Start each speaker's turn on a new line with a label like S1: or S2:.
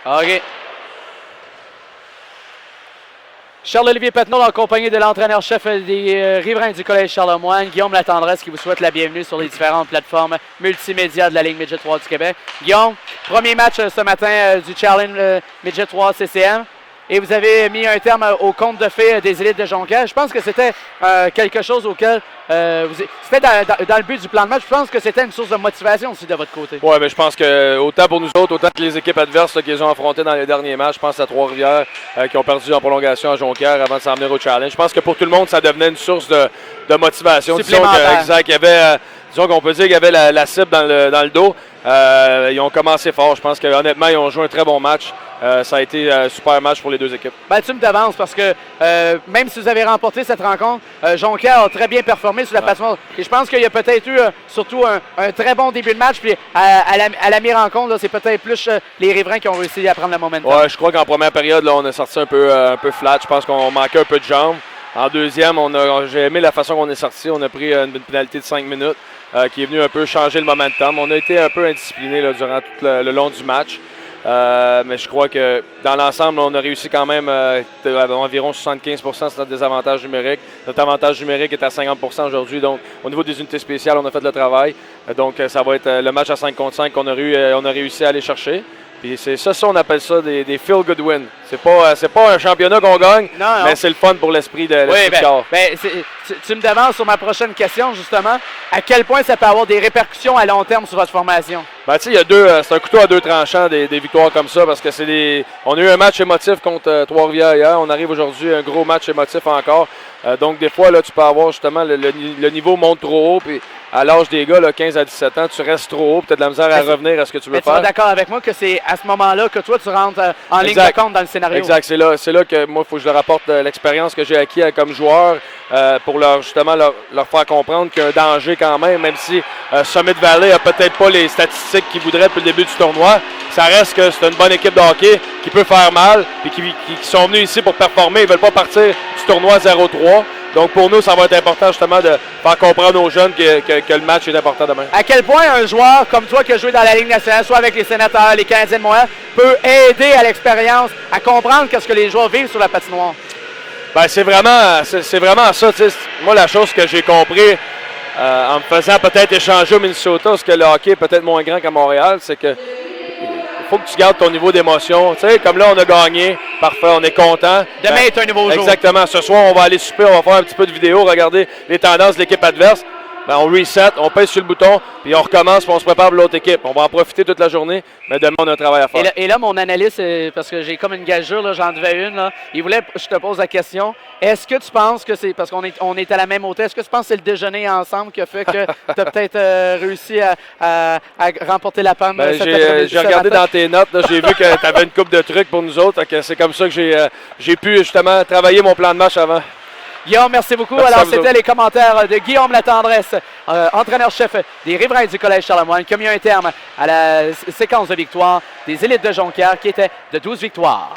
S1: OK. Charles-Olivier Petnaud en compagnie de l'entraîneur-chef des riverains du Collège Charlemagne, Guillaume Latendresse, qui vous souhaite la bienvenue sur les différentes plateformes multimédia de la Ligue Midget 3 du Québec. Guillaume, premier match ce matin du Challenge Midget 3 CCM. Et vous avez mis un terme au conte de fées des élites de Jonquière. Je pense que c'était quelque chose auquel c'était dans le but du plan de match. Je pense que c'était une source de motivation aussi de votre côté.
S2: Oui, mais je pense que autant pour nous autres, autant que les équipes adverses qu'ils ont affrontées dans les derniers matchs, je pense à Trois-Rivières qui ont perdu en prolongation à Jonquière avant de s'en venir au Challenge. Je pense que pour tout le monde, ça devenait une source de motivation. Disons qu'il y avait, disons qu'on peut dire qu'il y avait la cible dans le dos. Ils ont commencé fort. Je pense qu'honnêtement, ils ont joué un très bon match. Ça a été un super match pour les deux équipes.
S1: Ben, tu me devances parce que même si vous avez remporté cette rencontre, Jonquière a très bien performé sur la patinoire. Et je pense qu'il y a peut-être eu surtout un très bon début de match. Puis à la mi-rencontre, c'est peut-être plus les riverains qui ont réussi à prendre le momentum.
S2: Oui, je crois qu'en première période, là, on a sorti un peu flat. Je pense qu'on manquait un peu de jambes. En deuxième, j'ai aimé la façon qu'on est sorti. On a pris une pénalité de 5 minutes qui est venue un peu changer le momentum. On a été un peu indisciplinés là, durant tout le long du match. Mais je crois que dans l'ensemble, on a réussi quand même environ 75 % sur notre désavantage numérique. Notre avantage numérique est à 50 % aujourd'hui. Donc, au niveau des unités spéciales, on a fait le travail. Donc, ça va être le match à 5 contre 5 qu'on a réussi à aller chercher. Puis c'est ça, on appelle ça des feel-good wins. C'est pas un championnat qu'on gagne, mais c'est le fun pour l'esprit de corps.
S1: Tu me demandes sur ma prochaine question, justement, à quel point ça peut avoir des répercussions à long terme sur votre formation?
S2: Ben, tu sais, c'est un couteau à deux tranchants, des victoires comme ça, parce que on a eu un match émotif contre Trois-Rivières hier. On arrive aujourd'hui à un gros match émotif encore. Donc, des fois, là, tu peux avoir justement le niveau monte trop haut, puis à l'âge des gars, là, 15 à 17 ans, tu restes trop haut, puis tu as de la misère à revenir à ce que tu veux faire.
S1: Tu es d'accord avec moi que c'est à ce moment-là que toi, tu rentres en ligne de compte dans le scénario?
S2: Exact. C'est là que moi, il faut que je leur apporte l'expérience que j'ai acquis comme joueur pour leur faire comprendre qu'il y a un danger quand même si Summit Valley n'a peut-être pas les statistiques qu'ils voudraient depuis le début du tournoi. Ça reste que c'est une bonne équipe de hockey qui peut faire mal et qui sont venus ici pour performer. Ils ne veulent pas partir du tournoi 0-3. Donc, pour nous, ça va être important justement de faire comprendre aux jeunes que le match est important demain.
S1: À quel point un joueur comme toi qui a joué dans la Ligue nationale, soit avec les Sénateurs, les Canadiens de Montréal, peut aider à l'expérience, à comprendre ce que les joueurs vivent sur la patinoire?
S2: Bien, c'est vraiment ça. Moi, la chose que j'ai compris en me faisant peut-être échanger au Minnesota, parce que le hockey est peut-être moins grand qu'à Montréal, c'est que il faut que tu gardes ton niveau d'émotion. Tu sais, comme là, on a gagné. Parfait, on est content.
S1: Demain est un nouveau jour.
S2: Exactement. Ce soir, on va aller souper, on va faire un petit peu de vidéo, regarder les tendances de l'équipe adverse. Ben, on reset, on pèse sur le bouton, puis on recommence, puis on se prépare pour l'autre équipe. On va en profiter toute la journée, mais demain, on a un travail à faire.
S1: Et là mon analyste, parce que j'ai comme une gageure, là, j'en devais une, là, il voulait que je te pose la question. Est-ce que tu penses que c'est, parce qu'on est à la même hôtel, est-ce que tu penses que c'est le déjeuner ensemble qui a fait que tu as peut-être réussi à remporter la panne?
S2: Ben, j'ai regardé dans tes notes, j'ai vu que tu avais une couple de trucs pour nous autres, que c'est comme ça que j'ai pu justement travailler mon plan de match avant.
S1: Guillaume, merci beaucoup.
S2: Merci.
S1: Alors, c'était les commentaires de Guillaume Latendresse, entraîneur-chef des riverains du Collège Charlemagne, qui a mis un terme à la séquence de victoire des élites de Jonquière, qui était de 12 victoires.